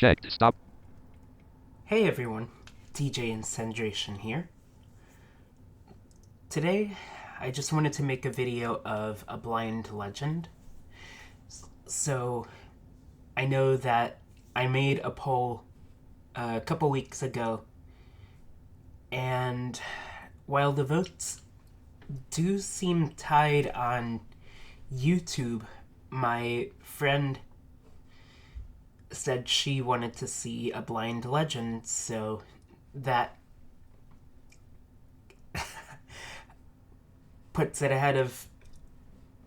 checked. Stop. Hey everyone, DJ Incendration here. Today, I just wanted to make a video of A Blind Legend. So, I know that I made a poll a couple weeks ago, and while the votes do seem tied on YouTube, my friend said she wanted to see A Blind Legend, so that puts it ahead of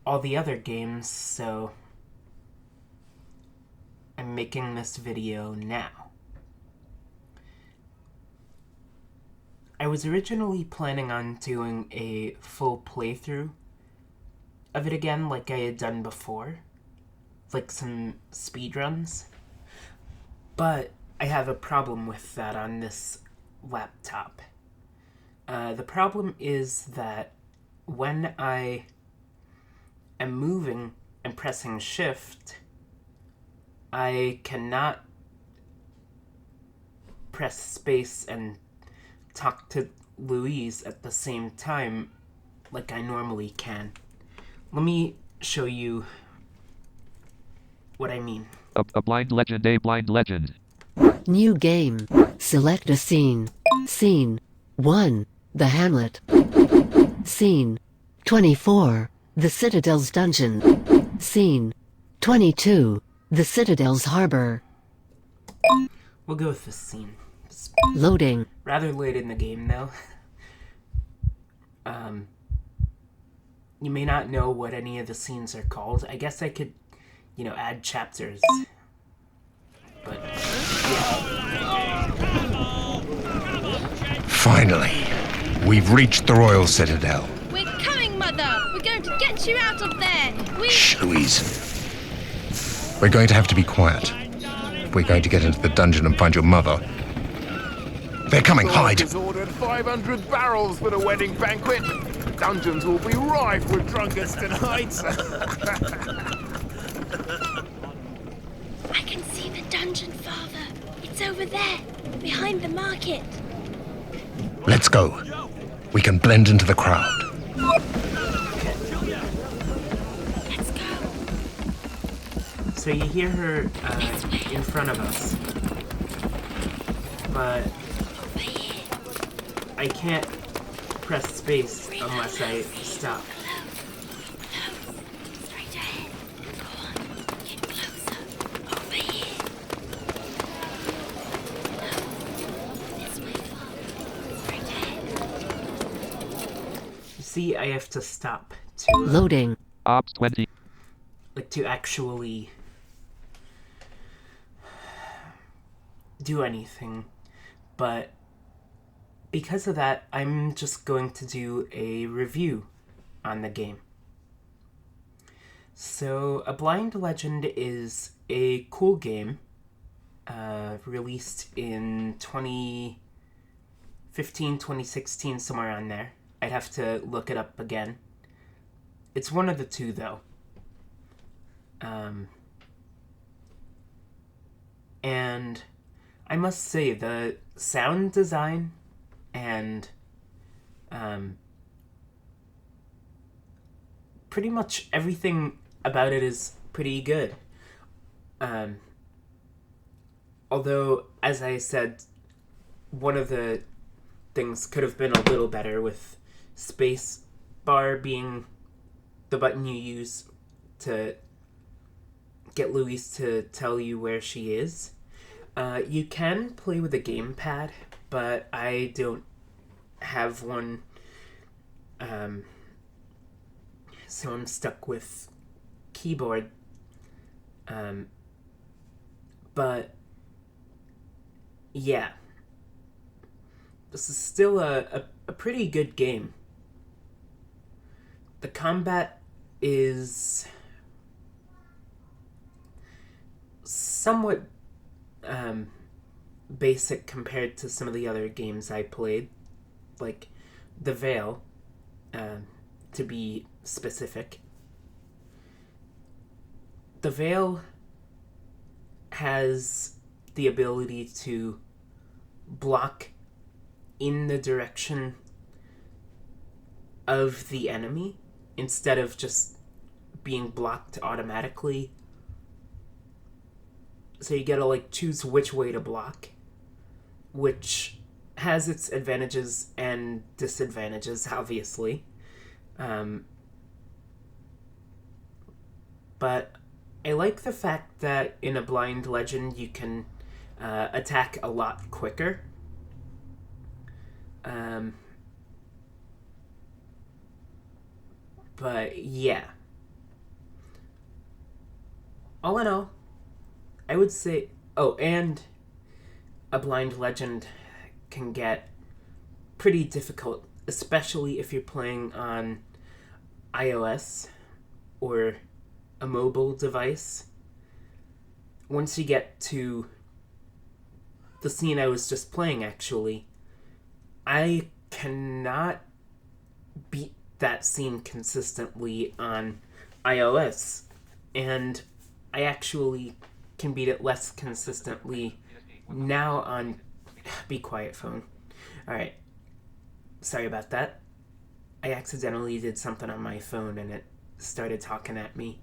all the other games, so I'm making this video now. I was originally planning on doing a full playthrough of it again like I had done before, like some speedruns, but I have a problem with that on this laptop. The problem is that when I am moving and pressing shift, I cannot press space and talk to Louise at the same time like I normally can. Let me show you what I mean. A blind legend. A blind legend. New game. Select a scene. Scene 1. The Hamlet. Scene 24. The Citadel's dungeon. Scene 22. The Citadel's harbor. We'll go with this scene. It's Loading. rather late in the game, though. You may not know what any of the scenes are called. I guess I could, add chapters. But, Finally, we've reached the Royal Citadel. We're coming, Mother! We're going to get you out of there! Shh, Louise. We're going to have to be quiet. We're going to get into the dungeon and find your mother. They're coming, hide! Has ordered 500 barrels for the wedding banquet. Dungeons will be rife with drunkards tonight. I can see the dungeon, Father. It's over there, behind the market. Let's go. We can blend into the crowd. Let's go. so you hear her in front of us. But Over here. I can't press space unless I stop. Close. Straight ahead. Go on. Get closer. Over here. This way, Father. Straight ahead. You see, I have to stop Loading. Ops 20. to actually do anything. But because of that, I'm just going to do a review on the game. So, A Blind Legend is a cool game, released in 2015, 2016, somewhere on there. I'd have to look it up again. It's one of the two, though. And I must say, the sound design and pretty much everything about it is pretty good. Although, as I said, one of the things could have been a little better, with space bar being the button you use to get Louise to tell you where she is. You can play with a gamepad, but I don't have one, so I'm stuck with keyboard. But yeah, this is still a pretty good game. The combat is somewhat basic compared to some of the other games I played, like The Veil, to be specific. The Veil has the ability to block in the direction of the enemy instead of just being blocked automatically. So you gotta like choose which way to block, which has its advantages and disadvantages, obviously. But I like the fact that in a Blind Legend you can attack a lot quicker. But yeah. All in all, I would say... Oh, and a Blind Legend can get pretty difficult, especially if you're playing on iOS or a mobile device. Once you get to the scene I was just playing, actually, I cannot beat that scene consistently on iOS, and I actually can beat it less consistently now on... Be quiet, phone. Alright. Sorry about that. I accidentally did something on my phone and it started talking at me.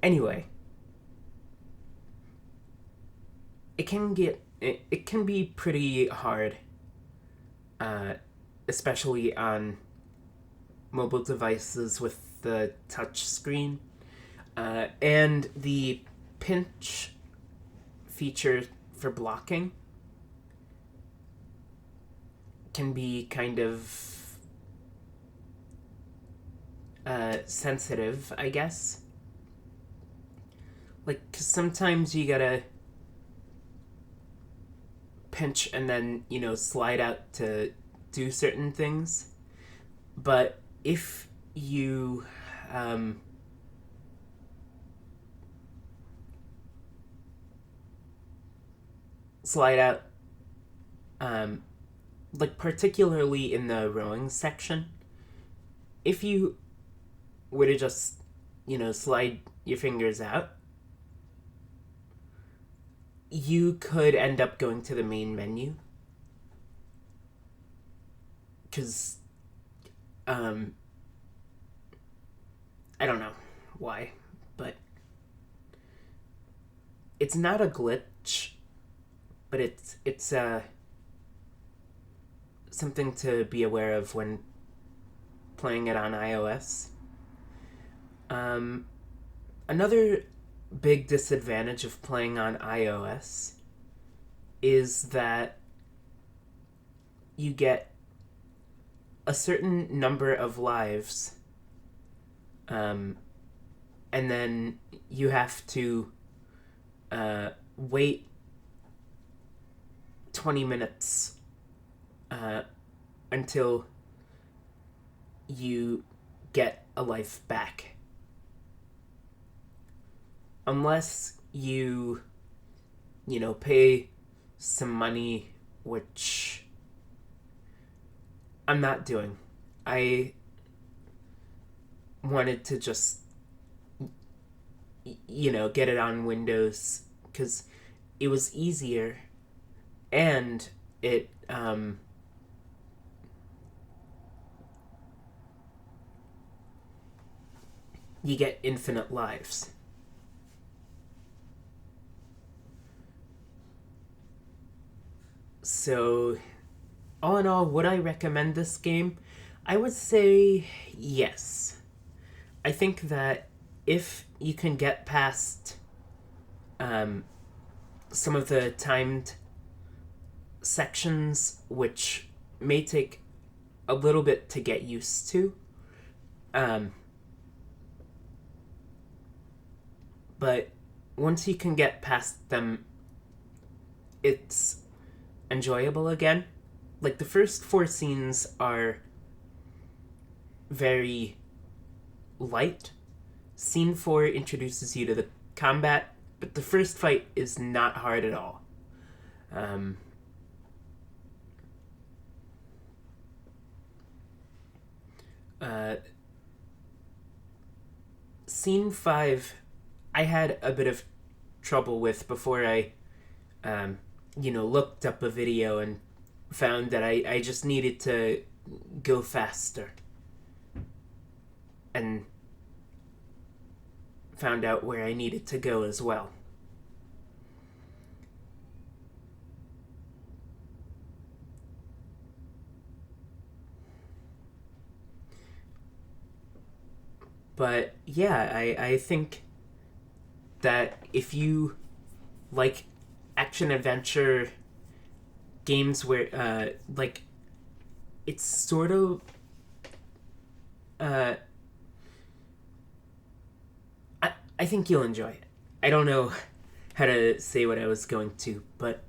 Anyway. It can be pretty hard, especially on mobile devices with the touch screen. And the pinch feature for blocking can be kind of sensitive, I guess. Like, 'cause sometimes you gotta pinch and then, slide out to do certain things. But if you slide out, like particularly in the rowing section, if you were to just, slide your fingers out, you could end up going to the main menu. Because, I don't know why, but it's not a glitch, but it's something to be aware of when playing it on iOS. Another big disadvantage of playing on iOS is that you get a certain number of lives, and then you have to wait 20 minutes until you get a life back. Unless you, pay some money, which I'm not doing. I wanted to just, get it on Windows because it was easier and it, you get infinite lives. So, all in all, would I recommend this game? I would say yes. I think that if you can get past some of the timed sections, which may take a little bit to get used to, but once you can get past them, it's enjoyable again. Like, the first 4 scenes are very light. Scene 4 introduces you to the combat, but the first fight is not hard at all. Scene 5 I had a bit of trouble with before I, looked up a video and found that I just needed to go faster. And found out where I needed to go as well. But yeah, I think that if you like action adventure games where it's sort of I think you'll enjoy it. I don't know how to say what I was going to, but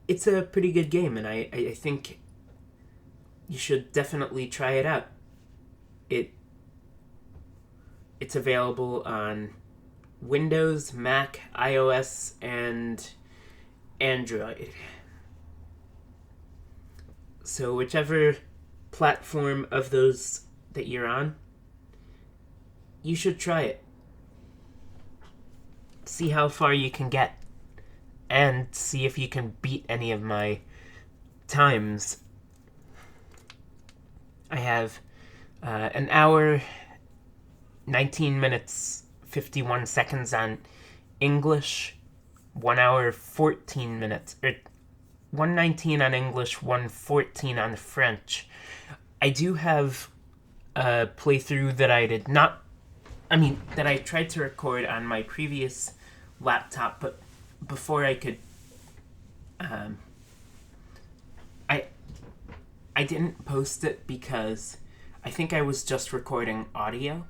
it's a pretty good game, and I think you should definitely try it out. It's available on Windows, Mac, iOS, and Android. So whichever platform of those that you're on, you should try it. See how far you can get, and see if you can beat any of my times. I have an hour, 19 minutes, 51 seconds on English, 1 hour, 14 minutes, 119 on English, 114 on French. I do have a playthrough that that I tried to record on my previous laptop, but before I could, I didn't post it because I think I was just recording audio.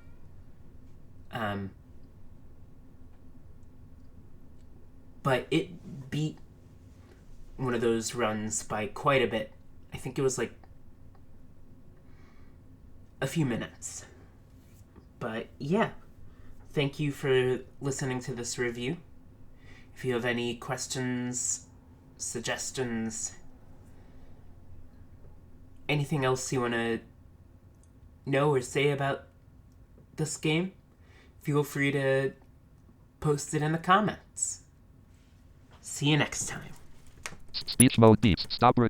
But it beat one of those runs by quite a bit. I think it was like a few minutes. But yeah, thank you for listening to this review. If you have any questions, suggestions, anything else you want to know or say about this game, feel free to post it in the comments. See you next time. Speech mode beeps. Stop recording.